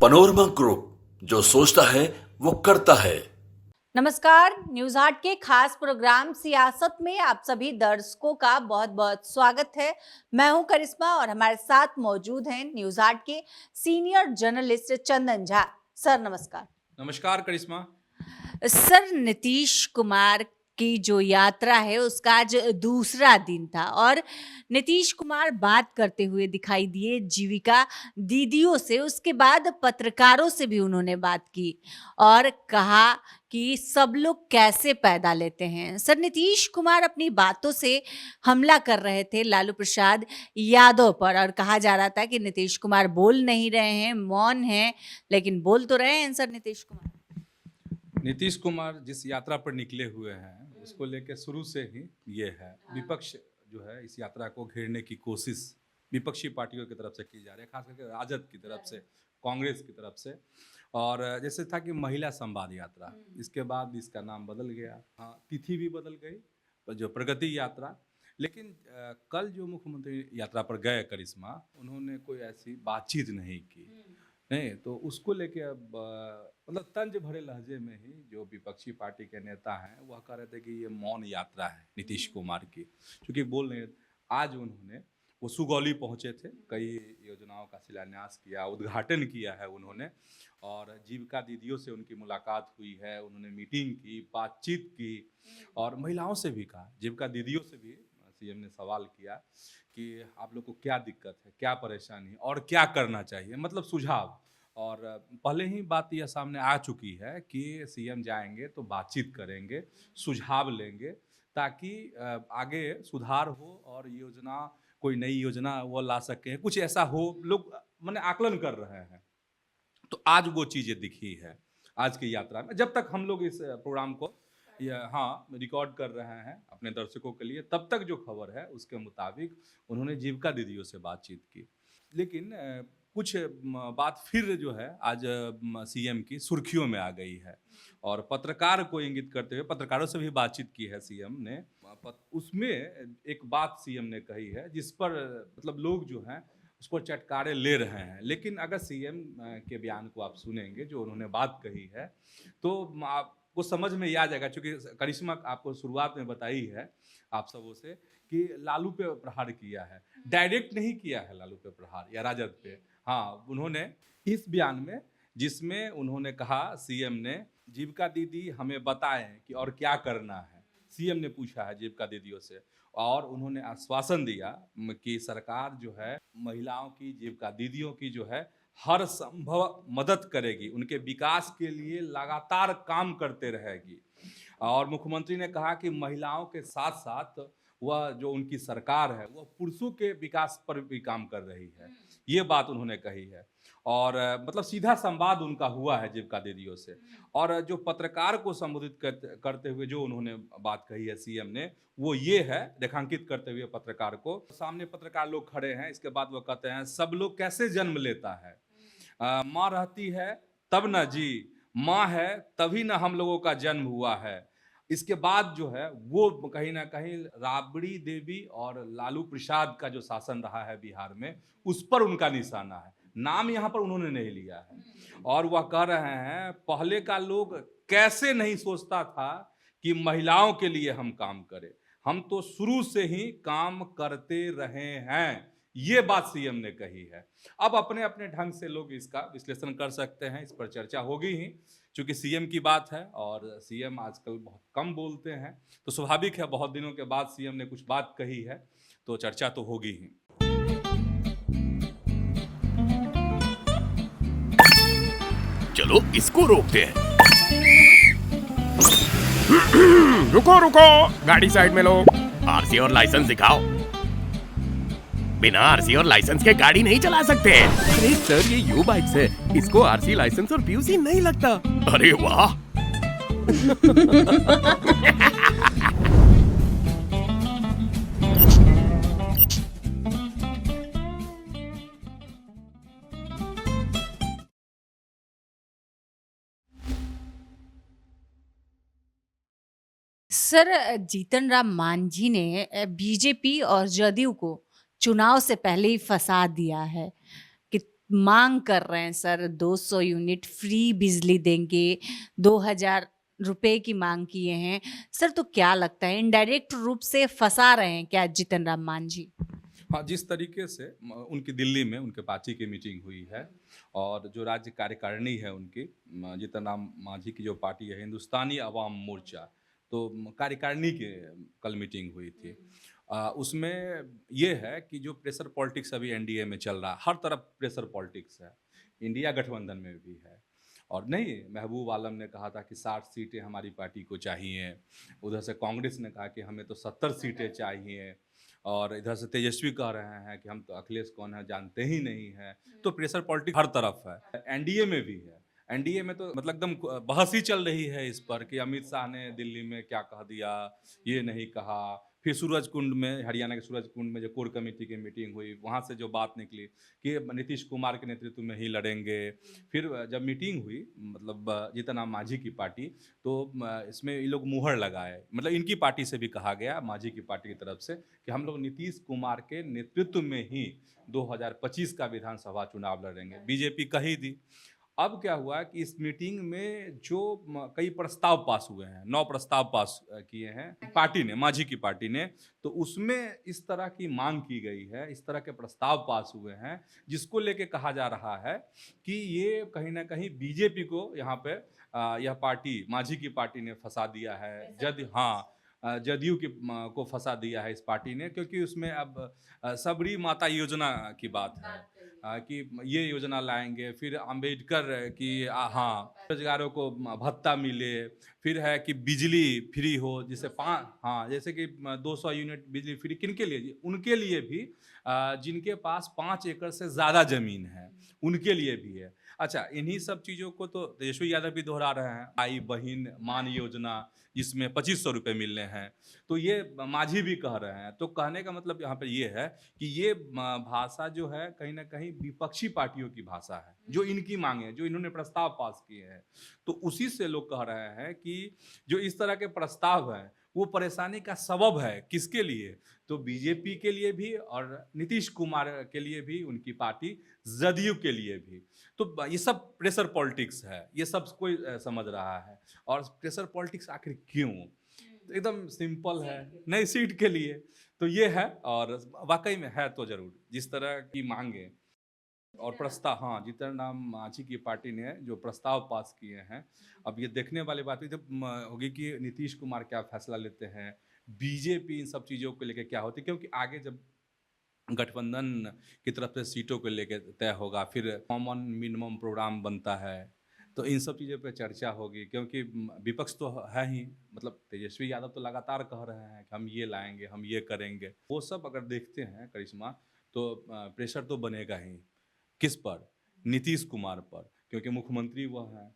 Panorama group, जो सोचता है वो करता है। नमस्कार, न्यूज हाट के खास प्रोग्राम सियासत में आप सभी दर्शकों का बहुत बहुत स्वागत है। मैं हूं करिश्मा और हमारे साथ मौजूद हैं न्यूज हाट के senior journalist Chandan Jha. Sir नमस्कार। नमस्कार करिश्मा। सर, नीतीश कुमार की जो यात्रा है उसका आज दूसरा दिन था और नीतीश कुमार बात करते हुए दिखाई दिए जीविका दीदियों से। उसके बाद पत्रकारों से भी उन्होंने बात की और कहा कि सब लोग कैसे पैदा लेते हैं। सर, नीतीश कुमार अपनी बातों से हमला कर रहे थे लालू प्रसाद यादव पर और कहा जा रहा था कि नीतीश कुमार बोल नहीं रहे हैं, मौन हैं, लेकिन बोल तो रहे हैं सर नीतीश कुमार। नीतीश कुमार जिस यात्रा पर निकले हुए हैं उसको लेकर शुरू से ही ये है, विपक्ष जो है इस यात्रा को घेरने की कोशिश विपक्षी पार्टियों की तरफ से की जा रही है, खास करके राजद की तरफ से, कांग्रेस की तरफ से। और जैसे था कि महिला संवाद यात्रा, इसके बाद इसका नाम बदल गया, हाँ तिथि भी बदल गई, जो प्रगति यात्रा। लेकिन कल जो मुख्यमंत्री यात्रा पर गए करिश्मा, उन्होंने कोई ऐसी बातचीत नहीं की, नहीं तो उसको लेके अब मतलब तंज भरे लहजे में ही जो विपक्षी पार्टी के नेता हैं वह कह रहे थे कि ये मौन यात्रा है नीतीश कुमार की, क्योंकि बोल नहीं। आज उन्होंने वो सुगौली पहुंचे थे, कई योजनाओं का शिलान्यास किया, उद्घाटन किया है उन्होंने, और जीविका दीदियों से उनकी मुलाकात हुई है, उन्होंने मीटिंग की, बातचीत की, और महिलाओं से भी कहा, जीविका दीदियों से भी सीएम ने सवाल किया कि आप लोग को क्या दिक्कत है, क्या परेशानी है और क्या करना चाहिए, मतलब सुझाव। और पहले ही बात यह सामने आ चुकी है कि सीएम जाएंगे तो बातचीत करेंगे, सुझाव लेंगे, ताकि आगे सुधार हो और योजना, कोई नई योजना वो ला सके, कुछ ऐसा हो, लोग मैंने आकलन कर रहे हैं। तो आज वो चीज़ें दिखी है आज की यात्रा में। जब तक हम लोग इस प्रोग्राम को हाँ रिकॉर्ड कर रहे हैं अपने दर्शकों के लिए, तब तक जो खबर है उसके मुताबिक उन्होंने जीविका दीदियों से बातचीत की। लेकिन कुछ बात फिर जो है आज सीएम की सुर्खियों में आ गई है, और पत्रकार को इंगित करते हुए पत्रकारों से भी बातचीत की है सीएम ने। उसमें एक बात सीएम ने कही है जिस पर मतलब लोग जो हैं उस पर चटकारे ले रहे हैं। लेकिन अगर सीएम के बयान को आप सुनेंगे, जो उन्होंने बात कही है, तो आपको समझ में आ जाएगा। क्योंकि करिश्मा आपको शुरुआत में बताई है आप सबों से कि लालू पे प्रहार किया है, डायरेक्ट नहीं किया है लालू पे प्रहार या राजद पे। हाँ, उन्होंने इस बयान में, जिसमें उन्होंने कहा, सीएम ने, जीविका दीदी हमें बताएं कि और क्या करना है। सीएम ने पूछा है जीविका दीदियों से, और उन्होंने आश्वासन दिया कि सरकार जो है महिलाओं की, जीविका दीदियों की जो है हर संभव मदद करेगी, उनके विकास के लिए लगातार काम करते रहेगी। और मुख्यमंत्री ने कहा कि महिलाओं के साथ साथ वह जो उनकी सरकार है वह पुरुषों के विकास पर भी काम कर रही है, ये बात उन्होंने कही है। और मतलब सीधा संवाद उनका हुआ है जीविका दीदियों से। और जो पत्रकार को संबोधित करते हुए जो उन्होंने बात कही है सीएम ने, वो ये है, रेखांकित करते हुए पत्रकार को, सामने पत्रकार लोग खड़े हैं, इसके बाद वो कहते हैं सब लोग कैसे जन्म लेता है, माँ रहती है तब न जी, माँ है तभी न हम लोगों का जन्म हुआ है। इसके बाद जो है वो कहीं ना कहीं राबड़ी देवी और लालू प्रसाद का जो शासन रहा है बिहार में, उस पर उनका निशाना है। नाम यहाँ पर उन्होंने नहीं लिया है। और वह कह रहे हैं पहले का लोग कैसे नहीं सोचता था कि महिलाओं के लिए हम काम करें, हम तो शुरू से ही काम करते रहे हैं, ये बात सीएम ने कही है। अब अपने अपने ढंग से लोग इसका विश्लेषण कर सकते हैं, इस पर चर्चा होगी ही, क्योंकि सीएम की बात है और सीएम आजकल बहुत कम बोलते हैं, तो स्वाभाविक है बहुत दिनों के बाद सीएम ने कुछ बात कही है तो चर्चा तो होगी ही। चलो इसको रोकते हैं। रुको रुको, गाड़ी साइड में लो। आरसी और लाइसेंस दिखाओ। बिना आरसी और लाइसेंस के गाड़ी नहीं चला सकते। अरे सर, ये यू बाइक्स है, इसको आरसी, लाइसेंस और पीयूसी नहीं लगता। अरे वाह। सर, जीतन राम मांझी ने बीजेपी और जदयू को चुनाव से पहले ही फंसा दिया है कि मांग कर रहे हैं सर, 200 यूनिट फ्री बिजली देंगे, 2000 रुपए की मांग किए हैं सर। तो क्या लगता है इनडायरेक्ट रूप से फंसा रहे हैं क्या जीतन राम मांझी? हाँ, जिस तरीके से उनकी दिल्ली में उनके पार्टी की मीटिंग हुई है और जो राज्य कार्यकारिणी है उनकी, जीतन राम मांझी की जो पार्टी है हिंदुस्तानी अवाम मोर्चा, तो कार्यकारिणी की कल मीटिंग हुई थी। उसमें ये है कि जो प्रेशर पॉलिटिक्स अभी एनडीए में चल रहा है, हर तरफ प्रेशर पॉलिटिक्स है, इंडिया गठबंधन में भी है। और नहीं, महबूब आलम ने कहा था कि 60 सीटें हमारी पार्टी को चाहिए, उधर से कांग्रेस ने कहा कि हमें तो 70 सीटें चाहिए, और इधर से तेजस्वी कह रहे हैं कि हम तो अखिलेश कौन है जानते ही नहीं है। तो प्रेशर पॉलिटिक्स हर तरफ है, एनडीए में भी है। एनडीए में तो मतलब एकदम बहस ही चल रही है इस पर कि अमित शाह ने दिल्ली में क्या कह दिया, ये नहीं कहा। फिर सूरजकुंड में, हरियाणा के सूरजकुंड में जो कोर कमेटी की मीटिंग हुई, वहाँ से जो बात निकली कि नीतीश कुमार के नेतृत्व में ही लड़ेंगे। फिर जब मीटिंग हुई, मतलब जीतन राम मांझी की पार्टी, तो इसमें ये लोग मुहर लगाए, मतलब इनकी पार्टी से भी कहा गया, मांझी की पार्टी की तरफ से, कि हम लोग नीतीश कुमार के नेतृत्व में ही 2025 का विधानसभा चुनाव लड़ेंगे। बीजेपी कही दी। अब क्या हुआ कि इस मीटिंग में जो कई प्रस्ताव पास हुए हैं, 9 प्रस्ताव पास किए हैं पार्टी ने, मांझी की पार्टी ने, तो उसमें इस तरह की मांग की गई है, इस तरह के प्रस्ताव पास हुए हैं, जिसको लेके कहा जा रहा है कि ये कहीं ना कहीं बीजेपी को यहाँ पे यह पार्टी, मांझी की पार्टी ने फंसा दिया है। जदयू की को फंसा दिया है इस पार्टी ने, क्योंकि उसमें अब सबरी माता योजना की बात है, कि ये योजना लाएंगे, फिर अंबेडकर की हाँ, बेरोजगारों को भत्ता मिले, फिर है कि बिजली फ्री हो, जैसे हाँ, जैसे कि 200 यूनिट बिजली फ्री किन के लिए? उनके लिए भी जिनके पास 5 एकड़ से ज़्यादा ज़मीन है, उनके लिए भी है। अच्छा, इन्हीं सब चीज़ों को तो तेजस्वी यादव भी दोहरा रहे हैं, आई बहिन मान योजना, जिसमें 2500 रुपये मिलने हैं, तो ये मांझी भी कह रहे हैं। तो कहने का मतलब यहाँ पर ये है कि ये भाषा जो है कहीं ना कहीं विपक्षी पार्टियों की भाषा है, जो इनकी मांगे, जो इन्होंने प्रस्ताव पास किए हैं, तो उसी से लोग कह रहे हैं कि जो इस तरह के प्रस्ताव हैं वो परेशानी का सबब है। किसके लिए? तो बीजेपी के लिए भी, और नीतीश कुमार के लिए भी, उनकी पार्टी जदयू के लिए भी। तो ये सब प्रेशर पॉलिटिक्स है, ये सब कोई समझ रहा है। और प्रेशर पॉलिटिक्स आखिर क्यों? तो एकदम सिंपल है, नई सीट के लिए। तो ये है, और वाकई में है तो जरूर जिस तरह की मांगे और प्रस्ताव, हाँ, जीतन राम मांझी की पार्टी ने जो प्रस्ताव पास किए हैं, अब ये देखने वाली बात होगी कि नीतीश कुमार क्या फैसला लेते हैं, बीजेपी इन सब चीज़ों को लेकर क्या होती है, क्योंकि आगे जब गठबंधन की तरफ से सीटों को लेकर तय होगा, फिर कॉमन मिनिमम प्रोग्राम बनता है, तो इन सब चीज़ों पे चर्चा होगी। क्योंकि विपक्ष तो है ही, मतलब तेजस्वी यादव तो लगातार कह रहे हैं कि हम ये लाएंगे, हम ये करेंगे। वो सब अगर देखते हैं करिश्मा, तो प्रेशर तो बनेगा ही। किस पर? नीतीश कुमार पर, क्योंकि मुख्यमंत्री वह हैं,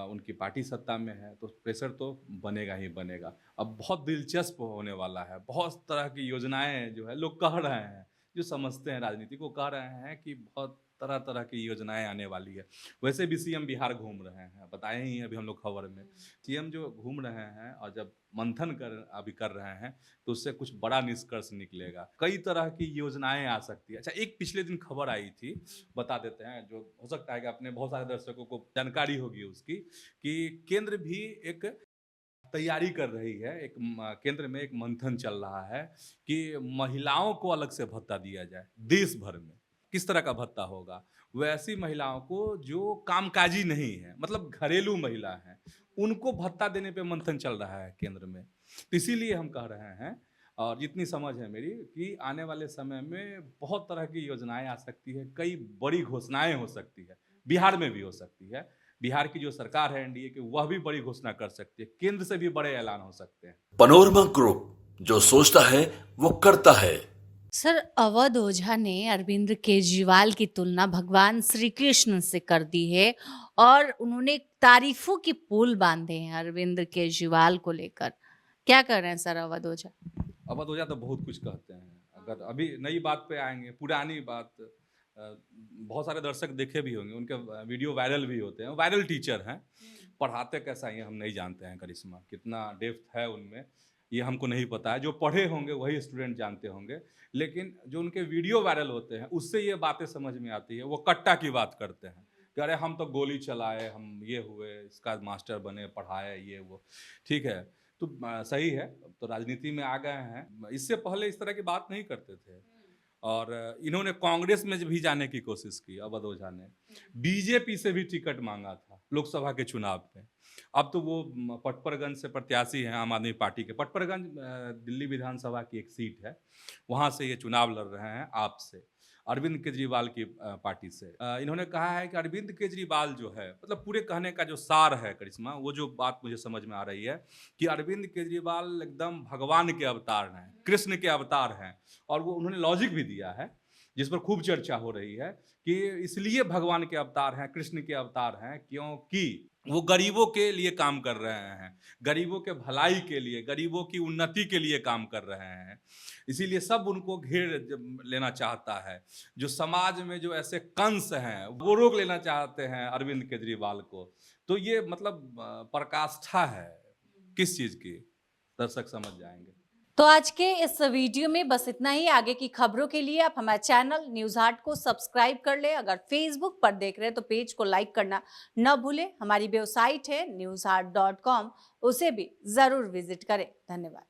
उनकी पार्टी सत्ता में है, तो प्रेशर तो बनेगा ही बनेगा। अब बहुत दिलचस्प होने वाला है, बहुत तरह की योजनाएं जो है लोग कह रहे हैं, जो समझते हैं राजनीति को, कह रहे हैं कि बहुत तरह तरह की योजनाएं आने वाली है। वैसे भी सीएम बिहार घूम रहे हैं, बताए ही अभी हम लोग खबर में। सीएम जो घूम रहे हैं और जब मंथन अभी कर रहे हैं, तो उससे कुछ बड़ा निष्कर्ष निकलेगा। कई तरह की योजनाएं आ सकती है। अच्छा, एक पिछले दिन खबर आई थी, बता देते हैं, जो हो सकता है कि अपने बहुत सारे दर्शकों को जानकारी होगी उसकी, कि केंद्र भी एक तैयारी कर रही है, एक केंद्र में एक मंथन चल रहा है कि महिलाओं को अलग से भत्ता दिया जाए देश भर में। किस तरह का भत्ता होगा? वैसी महिलाओं को जो कामकाजी नहीं है, मतलब घरेलू महिला हैं, उनको भत्ता देने पे मंथन चल रहा है केंद्र में। तो इसीलिए हम कह रहे हैं, और जितनी समझ है मेरी, कि आने वाले समय में बहुत तरह की योजनाएं आ सकती है, कई बड़ी घोषणाएं हो सकती है, बिहार में भी हो सकती है। बिहार की जो सरकार है एनडीए की, वह भी बड़ी घोषणा कर सकती है, केंद्र से भी बड़े ऐलान हो सकते हैं। पनोरमा ग्रुप, जो सोचता है वो करता है। सर, अवध ओझा ने अरविंद केजरीवाल की तुलना भगवान श्री कृष्ण से कर दी है और उन्होंने तारीफों के पुल बांधे हैं अरविंद केजरीवाल को लेकर। क्या कर रहे हैं सर अवध ओझा? अवध ओझा तो बहुत कुछ कहते हैं। अगर अभी नई बात पे आएंगे, पुरानी बात, बहुत सारे दर्शक देखे भी होंगे, उनके वीडियो वायरल भी होते हैं। वायरल टीचर हैं, पढ़ाते कैसा ये हम नहीं जानते हैं करिश्मा, कितना डेप्थ है उनमें। ये हमको नहीं पता है, जो पढ़े होंगे वही स्टूडेंट जानते होंगे, लेकिन जो उनके वीडियो वायरल होते हैं उससे ये बातें समझ में आती है। वो कट्टा की बात करते हैं कि अरे हम तो गोली चलाए, हम ये हुए, इसका मास्टर बने, पढ़ाए, ये वो। ठीक है, तो सही है, तो राजनीति में आ गए हैं। इससे पहले इस तरह की बात नहीं करते थे, और इन्होंने कांग्रेस में भी जाने की कोशिश की। अवध ओझा ने बीजेपी से भी टिकट मांगा था लोकसभा के चुनाव में। अब तो वो पटपरगंज से प्रत्याशी हैं आम आदमी पार्टी के। पटपरगंज दिल्ली विधानसभा की एक सीट है, वहाँ से ये चुनाव लड़ रहे हैं आप से, अरविंद केजरीवाल की पार्टी से। इन्होंने कहा है कि अरविंद केजरीवाल जो है, मतलब पूरे कहने का जो सार है करिश्मा, वो जो बात मुझे समझ में आ रही है कि अरविंद केजरीवाल एकदम भगवान के अवतार हैं, कृष्ण के अवतार हैं। और वो उन्होंने लॉजिक भी दिया है जिस पर खूब चर्चा हो रही है कि इसलिए भगवान के अवतार हैं, कृष्ण के अवतार हैं, क्योंकि वो गरीबों के लिए काम कर रहे हैं, गरीबों के भलाई के लिए, गरीबों की उन्नति के लिए काम कर रहे हैं। इसीलिए सब उनको घेर लेना चाहता है। जो समाज में जो ऐसे कंस हैं वो रोक लेना चाहते हैं अरविंद केजरीवाल को। तो ये मतलब पराकाष्ठा है किस चीज़ की, दर्शक समझ जाएंगे। तो आज के इस वीडियो में बस इतना ही। आगे की खबरों के लिए आप हमारे चैनल न्यूज हाट को सब्सक्राइब कर ले। अगर फेसबुक पर देख रहे हैं तो पेज को लाइक करना न भूलें। हमारी वेबसाइट है newsheart.com, उसे भी जरूर विजिट करें। धन्यवाद।